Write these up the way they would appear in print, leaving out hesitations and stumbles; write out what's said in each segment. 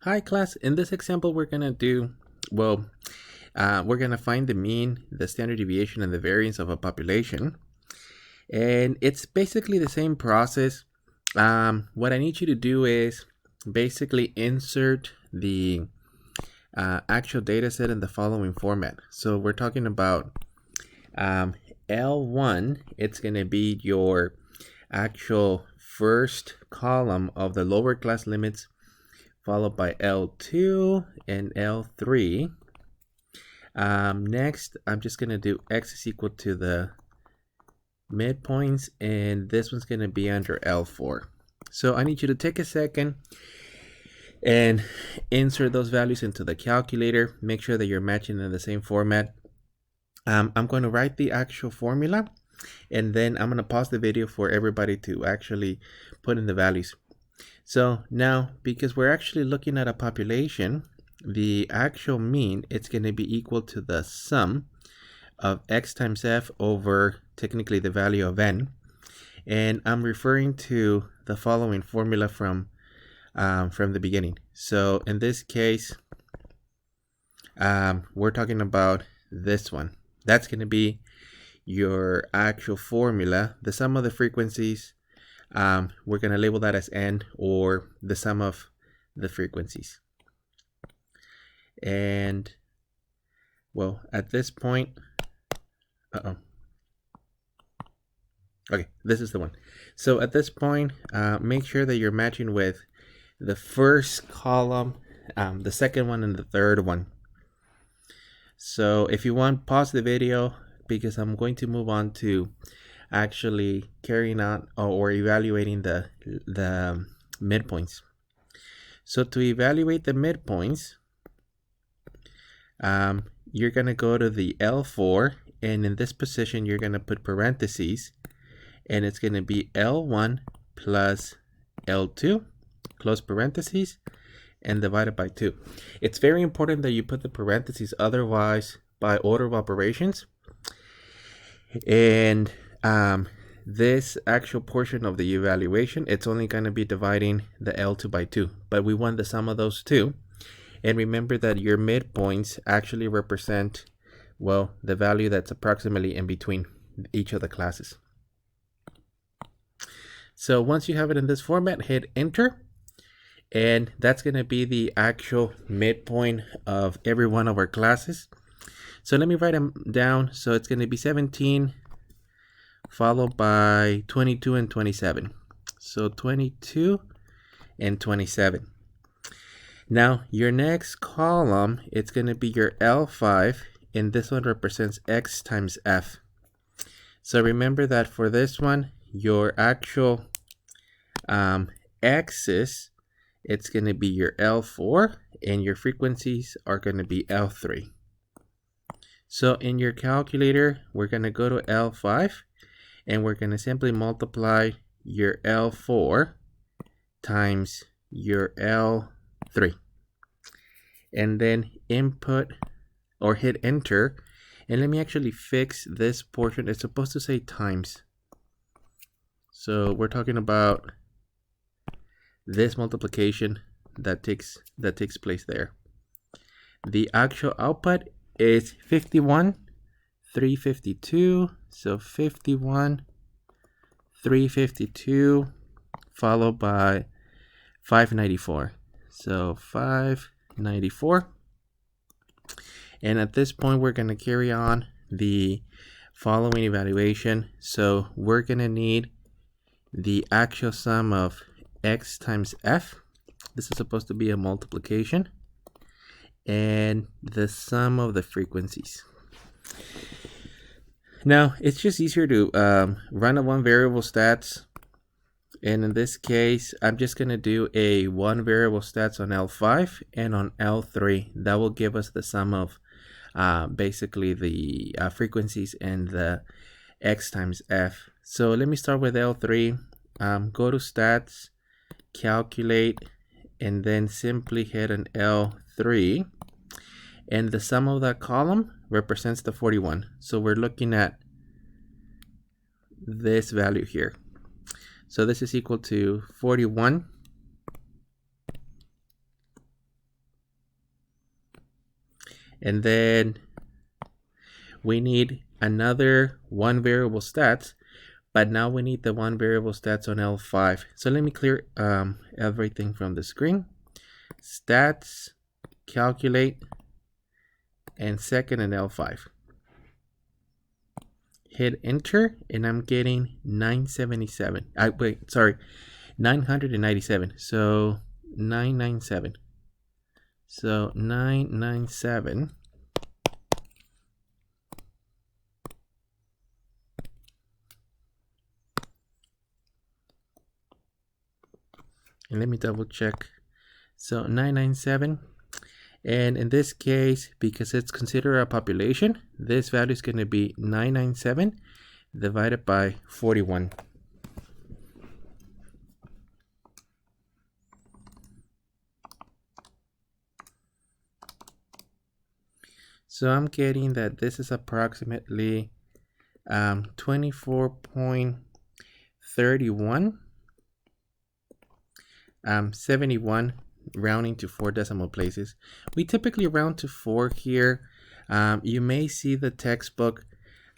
Hi class, in this example we're going to do, we're going to find the mean, the standard deviation, and the variance of a population. And it's basically the same process. What I need you to do is basically insert the actual data set in the following format. So we're talking about L1, it's going to be your actual first column of the lower class limits, followed by L2 and L3. Next, I'm just going to do x is equal to the midpoints, and this one's going to be under L4. So I need you to take a second and insert those values into the calculator. Make sure that you're matching in the same format. I'm going to write the actual formula, and then I'm going to pause the video for everybody to actually put in the values. So now, because we're actually looking at a population, the actual mean, it's going to be equal to the sum of x times f over technically the value of n. And I'm referring to the following formula from the beginning. So in this case, we're talking about this one. That's going to be your actual formula, the sum of the frequencies. We're going to label that as n, or the sum of the frequencies. And well, at this point, okay, this is the one. So at this point, make sure that you're matching with the first column, the second one, and the third one. So if you want, pause the video, because I'm going to move on to actually carrying out or evaluating the midpoints. So to evaluate the midpoints, you're going to go to the L4, and in this position you're going to put parentheses, and it's going to be L1 plus L2, close parentheses, and divided by 2. It's very important that you put the parentheses, otherwise by order of operations. And this actual portion of the evaluation, it's only going to be dividing the L2 by 2, but we want the sum of those two. And remember that your midpoints actually represent, well, the value that's approximately in between each of the classes. So once you have it in this format, hit enter, and that's going to be the actual midpoint of every one of our classes. So let me write them down. So it's going to be 17 followed by 22 and 27. So 22 and 27. Now your next column, it's going to be your L5, and this one represents x times f. So remember that for this one, your actual axis, it's going to be your L4, and your frequencies are going to be L3. So in your calculator, we're going to go to L5, and we're going to simply multiply your L4 times your L3. And then input or hit enter. And let me actually fix this portion. It's supposed to say times. So we're talking about this multiplication that takes place there. The actual output is 51, 352. So 51, 352 followed by 594. So 594. And at this point, we're going to carry on the following evaluation. So we're going to need the actual sum of x times f. This is supposed to be a multiplication, and the sum of the frequencies. Now it's just easier to run a one variable stats, and in this case I'm just going to do a one variable stats on L5 and on L3. That will give us the sum of basically the frequencies and the x times f. So let me start with L3. Go to stats, calculate, and then simply hit an L3, and the sum of that column represents the 41. So we're looking at this value here. So this is equal to 41 And then we need another one variable stats, but now we need the one variable stats on L5. So let me clear everything from the screen. Stats, calculate, and second and L5. Hit enter, and I'm getting 977. 997. So 997. So 997. And let me double check. So 997. And in this case, because it's considered a population, this value is going to be 997 divided by 41. So I'm getting that this is approximately 24.31, 71, rounding to 4 decimal places. We typically round to 4 here. You may see the textbook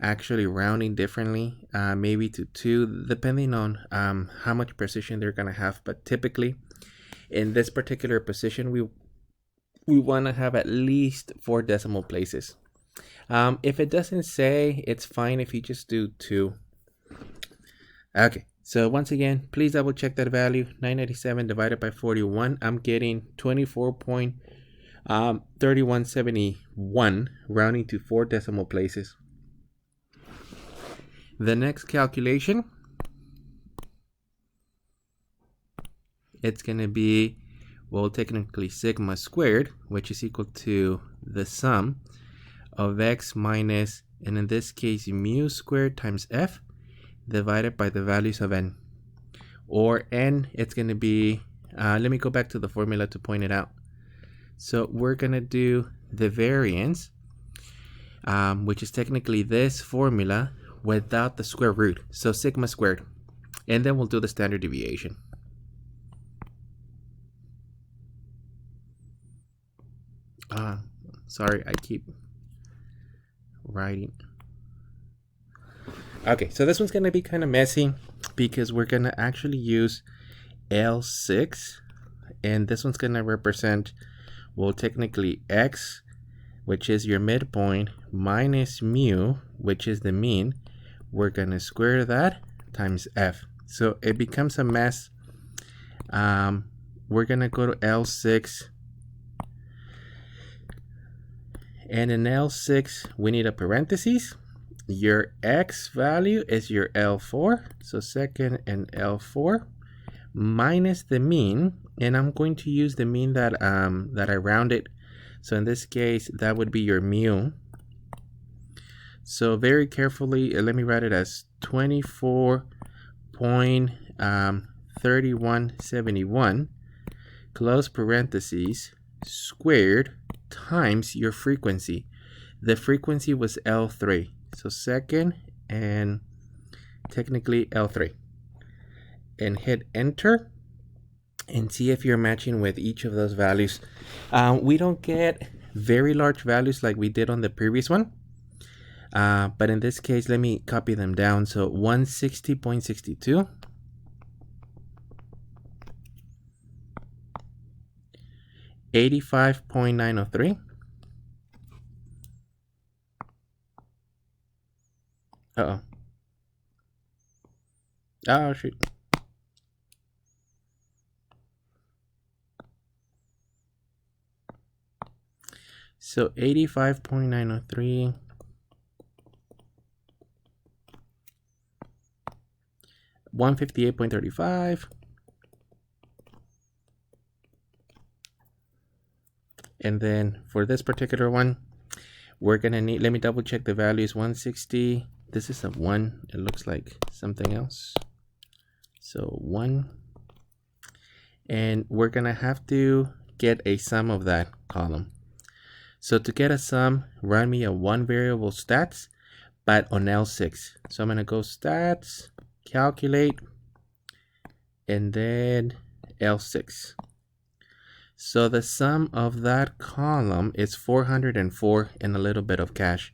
actually rounding differently, maybe to 2, depending on how much precision they're going to have. But typically, in this particular position, we want to have at least 4 decimal places. If it doesn't say, it's fine if you just do 2. Okay. So once again, please double check that value. 997 divided by 41. I'm getting 24.3171, rounding to 4 decimal places. The next calculation, it's going to be, well, technically sigma squared, which is equal to the sum of x minus, and in this case, mu squared times f, divided by the values of n. Or n, it's going to be, let me go back to the formula to point it out. So we're going to do the variance, which is technically this formula without the square root. So sigma squared. And then we'll do the standard deviation. Sorry, I keep writing. Okay, so this one's going to be kind of messy because we're going to actually use L6, and this one's going to represent, well, technically x, which is your midpoint, minus mu, which is the mean. We're going to square that times f. So it becomes a mess. We're going to go to L6. And in L6, we need a parentheses. Your x value is your L4, so second and L4, minus the mean, and I'm going to use the mean that I rounded. So in this case, that would be your mu. So very carefully, let me write it as 24.3171 close parentheses squared times your frequency. The frequency was L3. So second and technically L3. And hit enter and see if you're matching with each of those values. We don't get very large values like we did on the previous one. But in this case, let me copy them down. So 160.62. 85.903. Uh-oh. Oh, shoot. So 85.903. 158.35. And then for this particular one, we're gonna need, let me double check the values. 160. This is a 1. It looks like something else. So 1. And we're gonna have to get a sum of that column. So to get a sum, run me a one variable stats, but on L6. So I'm gonna go stats, calculate, and then L6. So the sum of that column is 404 and a little bit of cash.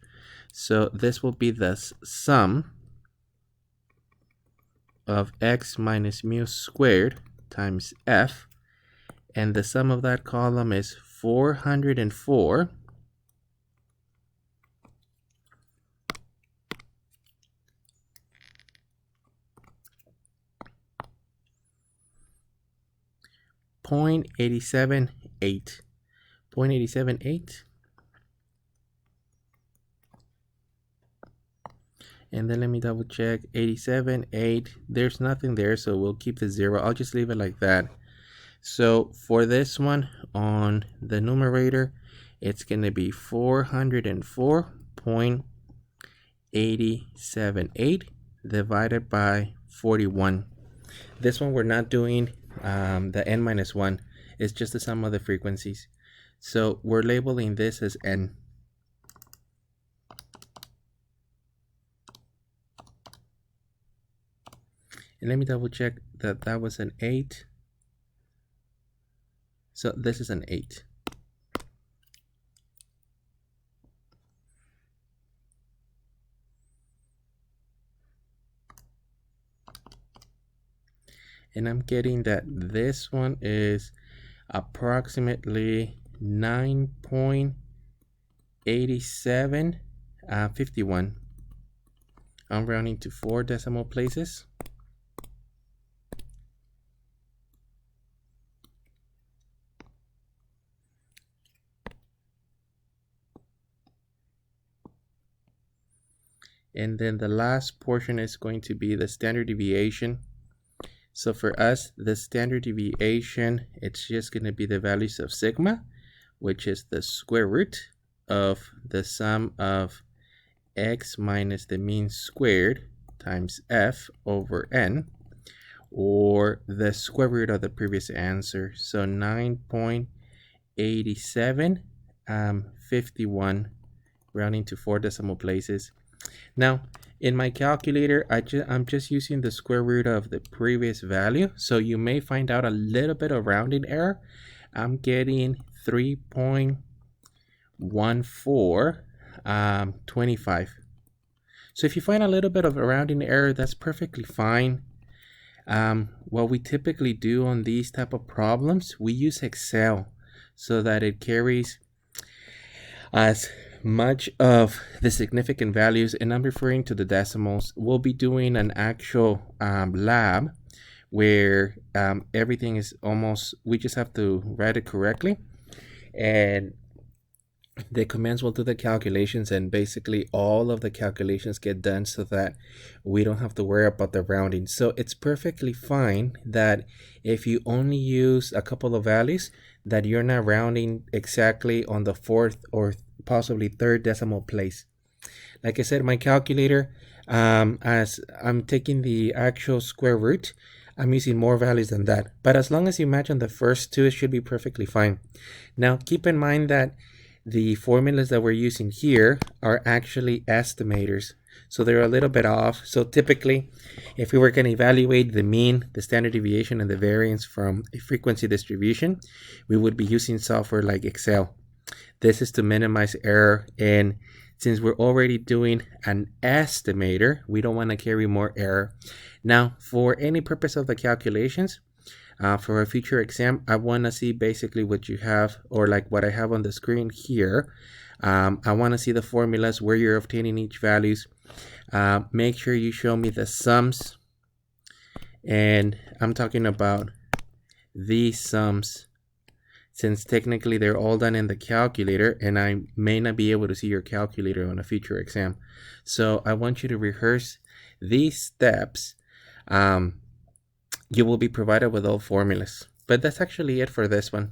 So this will be the sum of x minus mu squared times f, and the sum of that column is 404 0.878. 0.878. And then let me double check. 87.8. There's nothing there, so we'll keep the 0. I'll just leave it like that. So for this one on the numerator, it's going to be 404.878 divided by 41. This one we're not doing the n minus 1. It's just the sum of the frequencies. So we're labeling this as n. And let me double check that that was an 8. So this is an 8. And I'm getting that this one is approximately 9.8751. I'm rounding to 4 decimal places. And then the last portion is going to be the standard deviation. So for us, the standard deviation, it's just going to be the values of sigma, which is the square root of the sum of x minus the mean squared times f over n, or the square root of the previous answer. So 9.8751, rounding to 4 decimal places. Now, in my calculator, I'm just using the square root of the previous value. So you may find out a little bit of rounding error. I'm getting 3.1425. So if you find a little bit of a rounding error, that's perfectly fine. What we typically do on these type of problems, we use Excel so that it carries as much of the significant values, and I'm referring to the decimals. We'll be doing an actual lab where everything is almost, we just have to write it correctly, and the commands will do the calculations, and basically all of the calculations get done so that we don't have to worry about the rounding. So it's perfectly fine that if you only use a couple of values, that you're not rounding exactly on the 4th or possibly 3rd decimal place. Like I said, my calculator, as I'm taking the actual square root, I'm using more values than that. But as long as you match on the first two, it should be perfectly fine. Now, keep in mind that the formulas that we're using here are actually estimators, so they're a little bit off. So typically, if we were going to evaluate the mean, the standard deviation, and the variance from a frequency distribution, we would be using software like Excel. This is to minimize error, and since we're already doing an estimator, we don't want to carry more error. Now, for any purpose of the calculations, for a future exam, I want to see basically what you have, or like what I have on the screen here. I want to see the formulas where you're obtaining each values. Make sure you show me the sums, and I'm talking about these sums, since technically they're all done in the calculator, and I may not be able to see your calculator on a future exam. So I want you to rehearse these steps. You will be provided with all formulas. But that's actually it for this one.